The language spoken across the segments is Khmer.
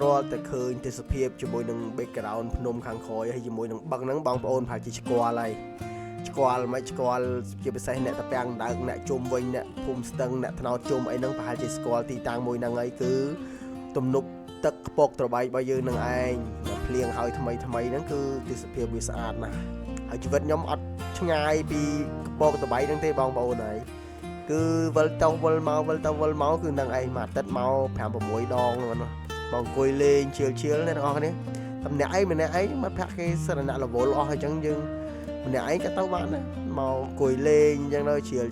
គ្រាល់តែឃើញទេសភាពជាមួយនឹង background ភ្នំខាងក្រោយហើយជាមួយនឹងបឹងហ្នឹងបងប្អូនប្រហែលជាស្គាល់ហើយស្គាល់មិនស្គាល់ជាពិសេសអ្នកតាពាំងដើកអ្នកជុំវិញអ្នកភូមិស្ទឹងអ្នកថ្នោតជុំអីហ្នឹងប្រហែលជាស្គាល់ទីតាំងមួយហ្នឹងហើយគឺទំនប់ទឹកខ្ពកត្របែករបស់យើងនឹងឯងភ្លៀងហើយថ្មីហ្នឹងគឺទេសភាពវាស្អាតណាស់ហើយជីវិតខ្ញុំអត់ឆ្ងាយពីខ្ពកត្របែកហ្នឹងទេបងប្អូនហើយគឺវិលទៅវិលមកគឺនឹងឯងមួយអាទិត្យមក5 6 ដងបងអង្គុយលេងជិលអ្នកទាំងអស់គ្នាតែម្នាក់ឯងមិត្តភក្តិគេសិនអ្នករវល់អស់អញ្ចឹងយើងម្នាក់ឯងក៏ទៅបានដែរមកអង្គុយលេងអញ្ចឹងទៅជិល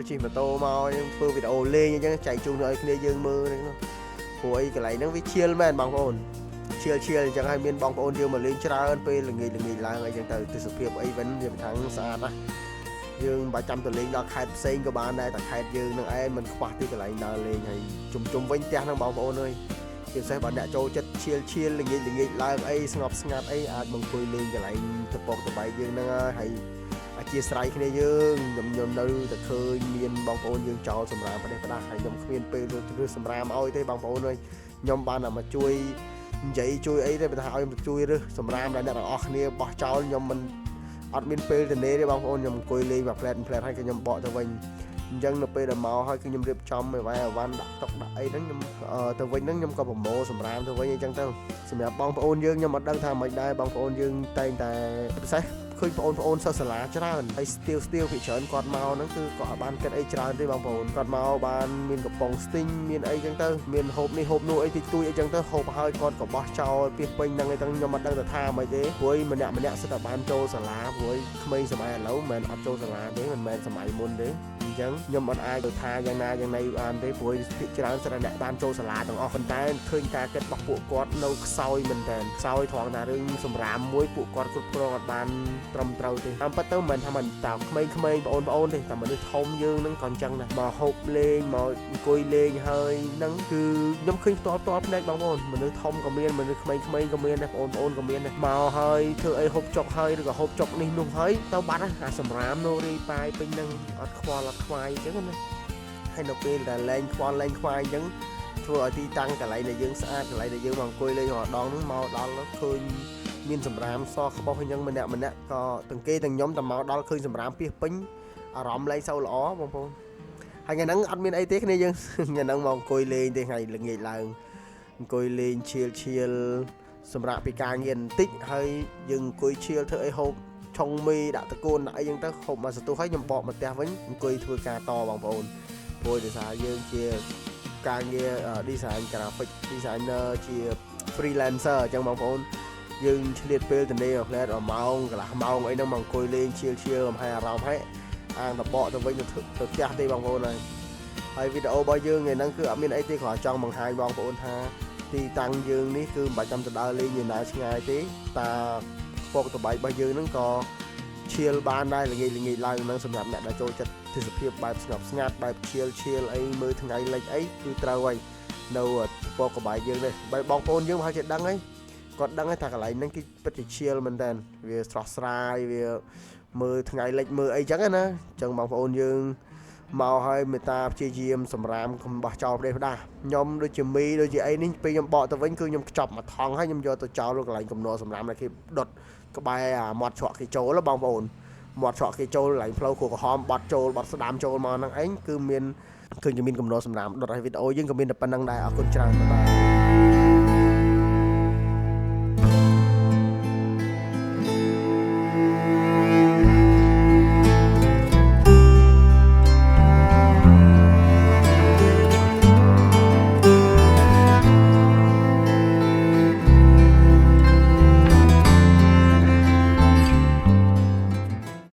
ជិះម៉ូតូមកយើងធ្វើវីដេអូលេងអញ្ចឹងចែកជូនឲ្យគ្នាយើងមើលហ្នឹងព្រោះអីកន្លែងហ្នឹងវាជិលមែនបងប្អូនជិលអញ្ចឹងហើយមានបងប្អូនយើងមកលេងច្រើនពេលល្ងាចឡើងអីចឹងទៅទេសភាពអីវិញវាខាងស្អាតណាស់យើងបើចាំទៅលេងដល់ខេត្តផ្សេងក៏បានដែរតែខេត្តយើងនឹងឯងមិនខ្វះទីកន្លែងដើរលេងហើយជុំវិញផ្ទះហ្នឹងបងប្អូនអើយជាពិសេសបើអ្នកចូលចិត្តឈៀលល្ងាចឡើងអីស្ងប់ស្ងាត់អីអាចមកអង្គុយលេងកន្លែងតពកតបែកយើងហ្នឹងហើយអធិស្ឋានគ្នាយើងខ្ញុំនៅតែឃើញមានបងប្អូនយើងចោលសម្រាមប្រទេសផ្ដាស់ហើយខ្ញុំគ្មានពេលរើសសម្រាមឲ្យទេបងប្អូនអើយខ្ញុំបានតែមកជួយនិយាយជួយអីទេបើថាឲ្យខ្ញុំជួយរើសសម្រាមដែលអ្នកទាំងអស់គ្នាបោះចោលខ្ញុំមិនអត់មានពេលទៅទេបងប្អូនខ្ញុំអង្គុយលេងមួយផ្លែតហើយខ្ញុំបកទៅវិញអញ្ចឹងនៅពេលដែលមកហើយគឺខ្ញុំរៀបចំឲ្យវាយអវ៉ាន់ដាក់តុកដាក់អីហ្នឹងខ្ញុំទៅវិញហ្នឹងខ្ញុំក៏ប្រមូលសម្រាមទៅវិញអញ្ចឹងទៅសម្រាប់បងប្អូនយើងខ្ញុំអត់ដឹងថាមិនដែរបងប្អូនយើងតែងតែពិសេសឃើញបងប្អូនសិស្សសាលាច្រើនហើយស្ទៀវពីច្រើនគាត់មកហ្នឹងគឺគាត់អត់បានគិតអីច្រើនទេបងប្អូនគាត់មកបានមានកំប៉ុងស្ទីងមានអីចឹងទៅមានហូបនេះហូបនោះអីតិចតួចអីចឹងទៅហូបហើយគាត់ក៏បោះចោលពីពេញហ្នឹងអីទាំងខ្ញុំអត់ដឹងថាថាមិនទេព្រោះម្នាក់សិតតែបានចូលសាលាព្រោះក្មេងសម័យឥឡូវមិនមែនអត់ចូលសាលាទេមិនមែនសម័យមុនទេអញ្ចឹងខ្ញុំអត់អាចទៅថាយ៉ាងណាយ៉ាងណីបានទេព្រោះភាគច្រើនសិតតែអ្នកបានចូលសាលាទាំងអស់ប៉ុន្តែឃើញការគិតរបស់ពួកគាត់នៅខ្សោយមែនតើខ្សោយត្រង់ថារឿងសម្រាមមួយពួកគាត់គ្រប់គ្រងអត់បានត្រឹមត្រូវទេតាមពិតទៅមិនថាមិនតើក្មេងៗបងប្អូនទេតែមនុស្សធំយើងហ្នឹងក៏អញ្ចឹងដែរមកហូបលេងមកអង្គុយលេងហើយហ្នឹងគឺខ្ញុំឃើញផ្ទាល់ភ្នែកបងប្អូនមនុស្សធំក៏មានមនុស្សក្មេងៗក៏មានដែរបងប្អូនក៏មានដែរមកហើយធ្វើអីហូបចុកហើយឬក៏ហូបចុកនេះនោះហើយទៅបាត់អាសម្រាមនៅរីប៉ាយពេញហ្នឹងអត់ខ្វល់អត់ខ្វាយអញ្ចឹងណាហើយនៅពេលដែលលែងខ្វល់លែងខ្វាយអញ្ចឹងធ្វើឲ្យទីតាំងកន្លែងដែលយើងស្អាតកន្លែងដែលយើងមកអង្គុយលេងរដងហ្នឹងមកដល់ឃើញមានសម្រាមសខ្បោះអញ្ចឹងម្នាក់ក៏ទាំងគេទាំងខ្ញុំតែមកដល់ឃើញសម្រាមពីពេញអារម្មណ៍លែងសូវល្អបងប្អូនហើយថ្ងៃហ្នឹងអត់មានអីទេគ្នាយើងថ្ងៃហ្នឹងមកអង្គុយលេងទេថ្ងៃល្ងាចឡើងអង្គុយលេងឈៀលសម្រាប់ពីការងារបន្តិចហើយយើងអង្គុយឈៀលធ្វើអីហូបឆុងមីដាក់តកូនដាក់អីហ្នឹងទៅហូបមកសន្ទុះហើយខ្ញុំបកមកផ្ទះវិញអង្គុយធ្វើការតបងប្អូនព្រោះដោយសារយើងជាការងារ design graphic designer ជា freelancer អញ្ចឹងបងប្អូនយើងឆ្លៀតពេលទៅនេះផ្លែត1ម៉ោងកន្លះម៉ោងអីហ្នឹងមកអង្គុយលេងឈៀលអំហើយអារម្មណ៍ហើយអាងតបកទៅវិញទៅផ្ទះទេបងប្អូនហើយវីដេអូរបស់យើងថ្ងៃហ្នឹងគឺអត់មានអីទេគ្រាន់ចង់បង្ហាញបងប្អូនថាទីតាំងយើងនេះគឺមិនបាច់ចាំទៅដើរលេងនៅណាឆ្ងាយទេតាពកតបែករបស់យើងហ្នឹងក៏ឈៀលបានដែរល្ងាចឡើងហ្នឹងសម្រាប់អ្នកដែលចូលចិត្តទេសភាពបែបស្ងប់ស្ងាត់បែបឈៀលអីមើលថ្ងៃលិចអីគឺត្រូវហើយនៅពកបែកយើងនេះបើបងប្អូនយើងមកចេះដឹងហើយគាត់ដឹងថាកន្លែងហ្នឹងគឺពិតជាឈៀលមែនតើវាស្រស់ស្រាយវាមើលថ្ងៃលិចមើលអីចឹងណាអញ្ចឹងបងប្អូនយើងមកឲ្យមេតាព្យាយាមសម្រាមកុំបោះចោលប្រទេសផ្ដាស់ខ្ញុំដូចជាមីដូចជាអីនេះពេលខ្ញុំបកទៅវិញគឺខ្ញុំខ្ចប់មកថងហើយខ្ញុំយកទៅចោលនៅកន្លែងកំណត់សម្រាមដែលគេដុតក្បែរអាមាត់ច្រកគេចូលបងប្អូនមាត់ច្រកគេចូលកន្លែងផ្លូវគោក្រហមបាត់ចូលបាត់ស្ដាមចូលមកហ្នឹងឯងគឺមានឃើញតែមានកំណត់សម្រាមដុតឲ្យវីដេអូយើងក៏មានតែប៉ុណ្្នឹងដែរអរគុណច្រើនបាទ